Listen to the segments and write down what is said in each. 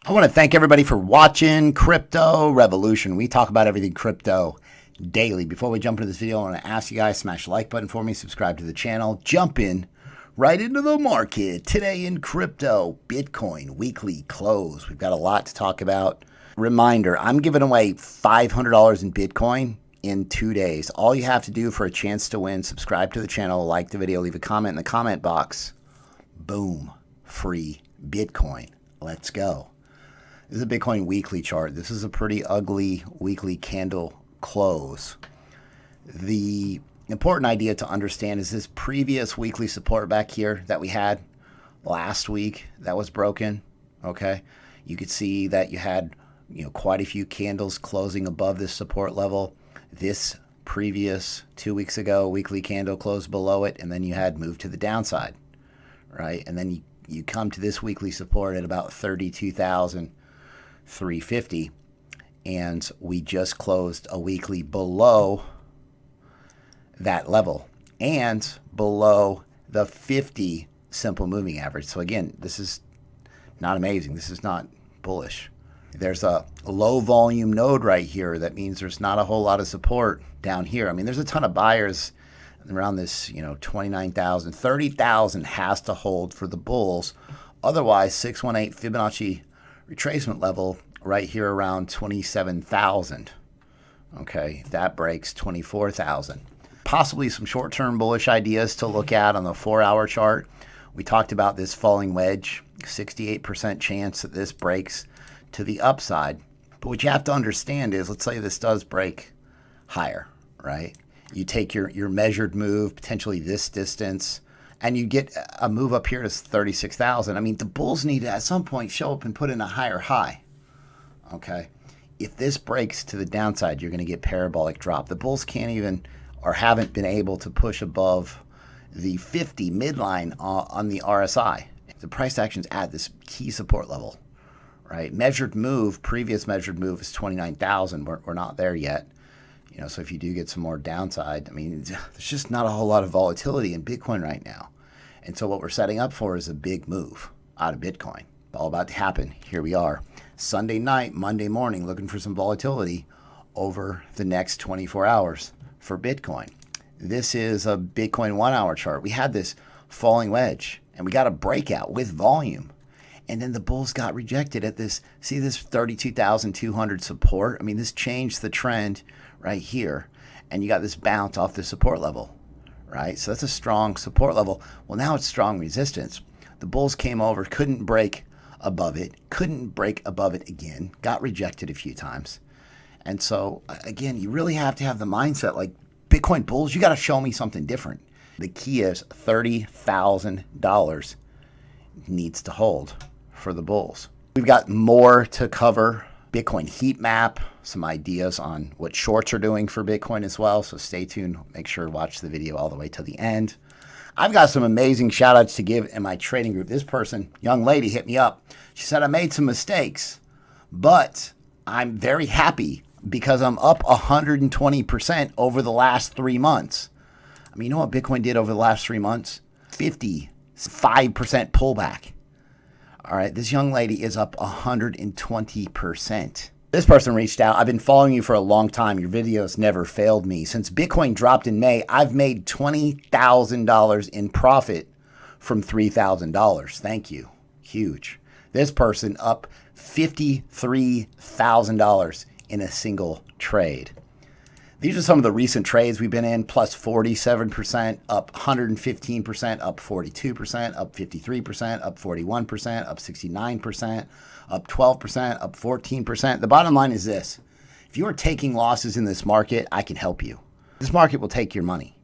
I want to thank everybody for watching Crypto Revolution. We talk about everything crypto daily. Before we jump into this video, I want to ask you guys, smash the like button for me, subscribe to the channel, jump in right into the market. Today in crypto, Bitcoin weekly close. We've got a lot to talk about. Reminder, I'm giving away $500 in Bitcoin in 2 days. All you have to do for a chance to win, subscribe to the channel, like the video, leave a comment in the comment box. Boom, free Bitcoin. Let's go. This is a Bitcoin weekly chart. This is a pretty ugly weekly candle close. The important idea to understand is this previous weekly support back here that we had last week that was broken. Okay, you could see that you had quite a few candles closing above this support level. This previous 2 weeks ago weekly candle closed below it, and then you had moved to the downside, right? And then you come to this weekly support at about 32,350, and we just closed a weekly below that level and below the 50 simple moving average. So again, this is not amazing. This is not bullish. There's a low volume node right here. That means there's not a whole lot of support down here. I mean, there's a ton of buyers around this, 29,000, 30,000 has to hold for the bulls. Otherwise, 618 Fibonacci retracement level right here around 27,000. Okay, if that breaks 24,000. Possibly some short-term bullish ideas to look at on the 4-hour chart. We talked about this falling wedge, 68% chance that this breaks to the upside. But what you have to understand is, let's say this does break higher, right? You take your measured move, potentially this distance, and you get a move up here to 36,000. I mean, the bulls need to at some point show up and put in a higher high. Okay, if this breaks to the downside, you're going to get parabolic drop. The bulls can't even or haven't been able to push above the 50 midline on the RSI. The price action's at this key support level, right? Measured move, previous measured move is 29,000. We're not there yet. So if you do get some more downside, I mean, there's just not a whole lot of volatility in Bitcoin right now. And so what we're setting up for is a big move out of Bitcoin. All about to happen. Here we are. Sunday night, Monday morning, looking for some volatility over the next 24 hours for Bitcoin. This is a Bitcoin 1-hour chart. We had this falling wedge, and we got a breakout with volume. And then the bulls got rejected at this, see this 32,200 support? I mean, this changed the trend right here. And you got this bounce off the support level, right? So that's a strong support level. Well, now it's strong resistance. The bulls came over, couldn't break above it, couldn't break above it again, got rejected a few times. And so, again, you really have to have the mindset like Bitcoin bulls, you got to show me something different. The key is $30,000 needs to hold for the bulls. We've got more to cover. Bitcoin heat map, some ideas on what shorts are doing for Bitcoin as well. So stay tuned. Make sure to watch the video all the way to the end. I've got some amazing shout outs to give in my trading group. This person, young lady, hit me up. She said, I made some mistakes, but I'm very happy because I'm up 120% over the last 3 months. I mean, you know what Bitcoin did over the last 3 months? 55% pullback. All right, this young lady is up 120%. This person reached out. I've been following you for a long time. Your videos never failed me. Since Bitcoin dropped in May, I've made $20,000 in profit from $3,000. Thank you. Huge. This person up $53,000 in a single trade. These are some of the recent trades we've been in, plus 47%, up 115%, up 42%, up 53%, up 41%, up 69%, up 12%, up 14%. The bottom line is this. If you are taking losses in this market, I can help you. This market will take your money.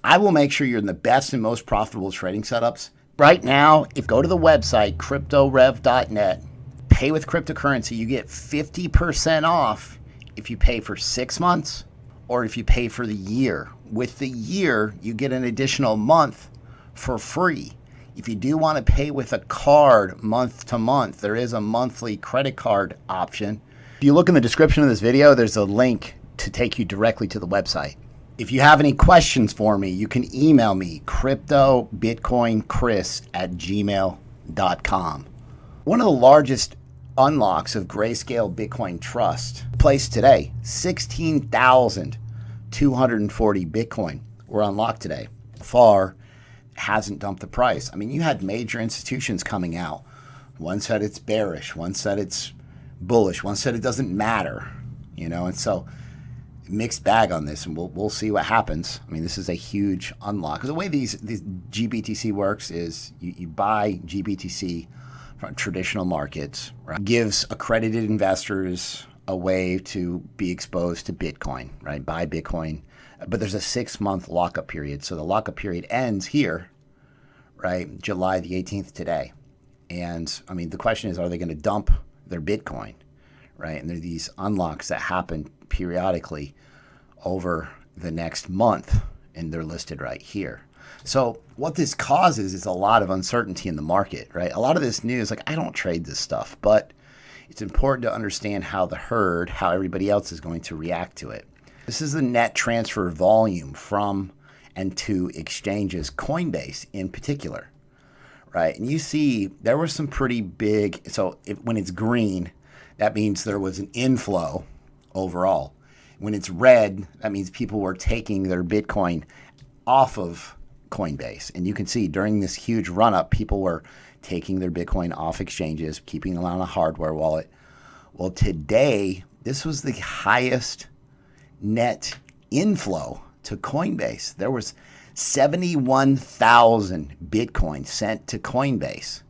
I will make sure you're in the best and most profitable trading setups. Right now, if you go to the website, cryptorev.net, pay with cryptocurrency, you get 50% off if you pay for 6 months or if you pay for the year. With the year, you get an additional month for free. If you do want to pay with a card month to month, there is a monthly credit card option. If you look in the description of this video, there's a link to take you directly to the website. If you have any questions for me, you can email me, cryptobitcoinchris@gmail.com. One of the largest unlocks of Grayscale Bitcoin Trust placed today. 16,240 Bitcoin were unlocked today. Far hasn't dumped the price. I mean, you had major institutions coming out. One said it's bearish, one said it's bullish, one said it doesn't matter, and so mixed bag on this, and we'll see what happens. I mean, this is a huge unlock. The way these GBTC works is you buy GBTC from traditional markets, right? Gives accredited investors a way to be exposed to Bitcoin, right? Buy Bitcoin, but there's a 6-month lockup period. So the lockup period ends here, right? July the 18th today. And I mean, the question is, are they going to dump their Bitcoin, right? And there are these unlocks that happen periodically over the next month, and they're listed right here. So what this causes is a lot of uncertainty in the market, right? A lot of this news, like, I don't trade this stuff, but it's important to understand how the herd, how everybody else is going to react to it. This is the net transfer volume from and to exchanges, Coinbase in particular, right? And you see there was some pretty big, so when it's green, that means there was an inflow overall. When it's red, that means people were taking their Bitcoin off of Coinbase. And you can see during this huge run-up, people were taking their Bitcoin off exchanges, keeping them on a hardware wallet. Well, today, this was the highest net inflow to Coinbase. There was 71,000 Bitcoin sent to Coinbase.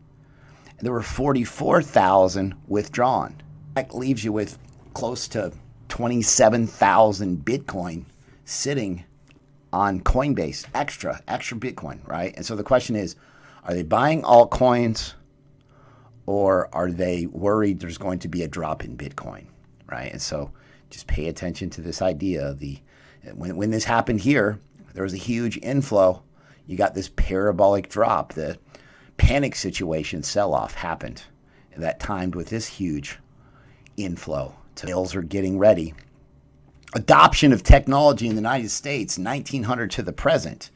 And there were 44,000 withdrawn. That leaves you with close to 27,000 Bitcoin sitting on Coinbase, extra Bitcoin, right? And so the question is, are they buying altcoins, or are they worried there's going to be a drop in Bitcoin, right? And so just pay attention to this idea. When this happened here, there was a huge inflow. You got this parabolic drop. The panic situation sell-off happened that timed with this huge inflow. Sales are getting ready. Adoption of technology in the United States, 1900 to the present.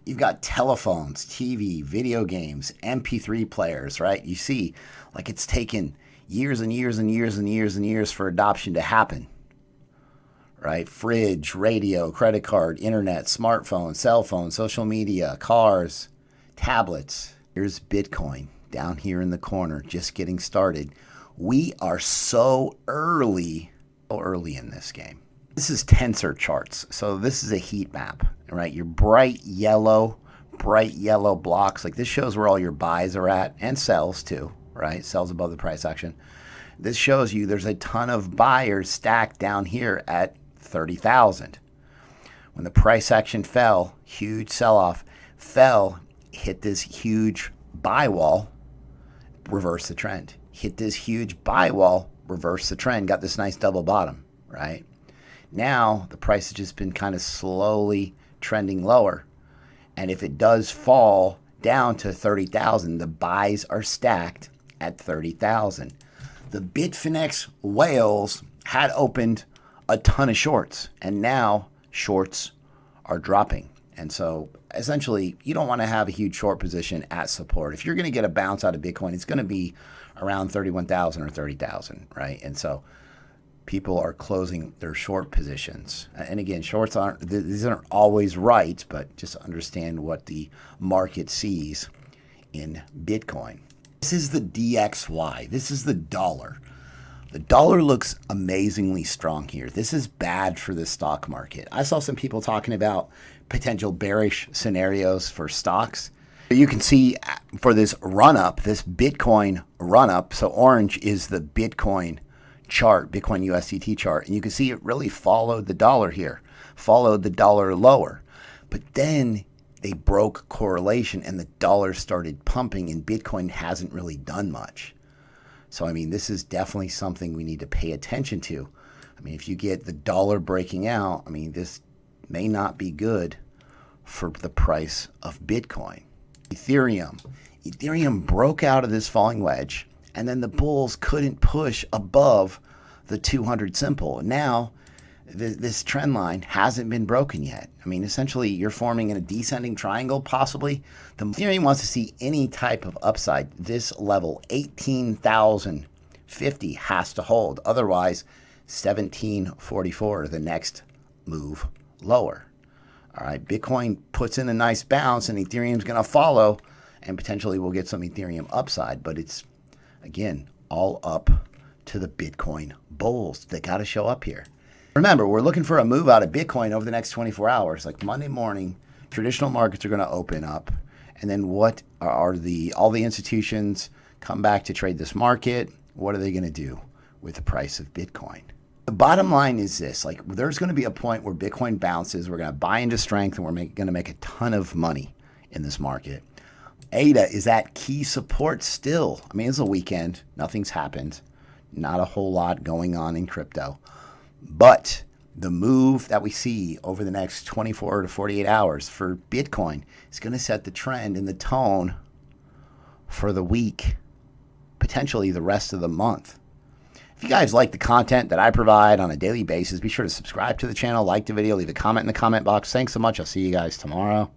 You've got telephones, TV, video games, MP3 players, right? You see, like, it's taken years and years and years and years and years for adoption to happen, right? Fridge, radio, credit card, internet, smartphone, cell phone, social media, cars, tablets. Here's Bitcoin down here in the corner, just getting started. We are so early in this game. This is tensor charts. So this is a heat map, right? Your bright yellow blocks. Like, this shows where all your buys are at, and sells too, right? Sells above the price action. This shows you there's a ton of buyers stacked down here at 30,000. When the price action fell, huge sell-off, hit this huge buy wall, reverse the trend. Hit this huge buy wall, reverse the trend, got this nice double bottom, right? Now the price has just been kind of slowly trending lower. And if it does fall down to 30,000, the buys are stacked at 30,000. The Bitfinex whales had opened a ton of shorts, and now shorts are dropping. And so essentially, you don't want to have a huge short position at support. If you're going to get a bounce out of Bitcoin, it's going to be around 31,000 or 30,000, right? And so people are closing their short positions. And again, these aren't always right, but just understand what the market sees in Bitcoin. This is the DXY. This is the dollar. The dollar looks amazingly strong here. This is bad for the stock market. I saw some people talking about potential bearish scenarios for stocks. You can see for this run-up, this Bitcoin run-up, so orange is the Bitcoin chart, Bitcoin USDT chart, and you can see it really followed the dollar here, followed the dollar lower. But then they broke correlation and the dollar started pumping, and Bitcoin hasn't really done much. So, I mean, this is definitely something we need to pay attention to. I mean, if you get the dollar breaking out, I mean, this may not be good for the price of Bitcoin. Ethereum broke out of this falling wedge, and then the bulls couldn't push above the 200 simple. Now, this trend line hasn't been broken yet. I mean, essentially, you're forming in a descending triangle, possibly. The Ethereum wants to see any type of upside. This level, 18,050 1750 has to hold. Otherwise, 1744, the next move lower. All right, Bitcoin puts in a nice bounce and Ethereum's going to follow, and potentially we'll get some Ethereum upside. But it's, again, all up to the Bitcoin bulls. They got to show up here. Remember, we're looking for a move out of Bitcoin over the next 24 hours. Like Monday morning, traditional markets are going to open up. And then what are all the institutions come back to trade this market? What are they going to do with the price of Bitcoin? The bottom line is this, like there's going to be a point where Bitcoin bounces. We're going to buy into strength and we're going to make a ton of money in this market. ADA is at key support still. I mean, it's a weekend. Nothing's happened. Not a whole lot going on in crypto. But the move that we see over the next 24 to 48 hours for Bitcoin is going to set the trend and the tone for the week, potentially the rest of the month. If you guys like the content that I provide on a daily basis, be sure to subscribe to the channel, like the video, leave a comment in the comment box. Thanks so much. I'll see you guys tomorrow.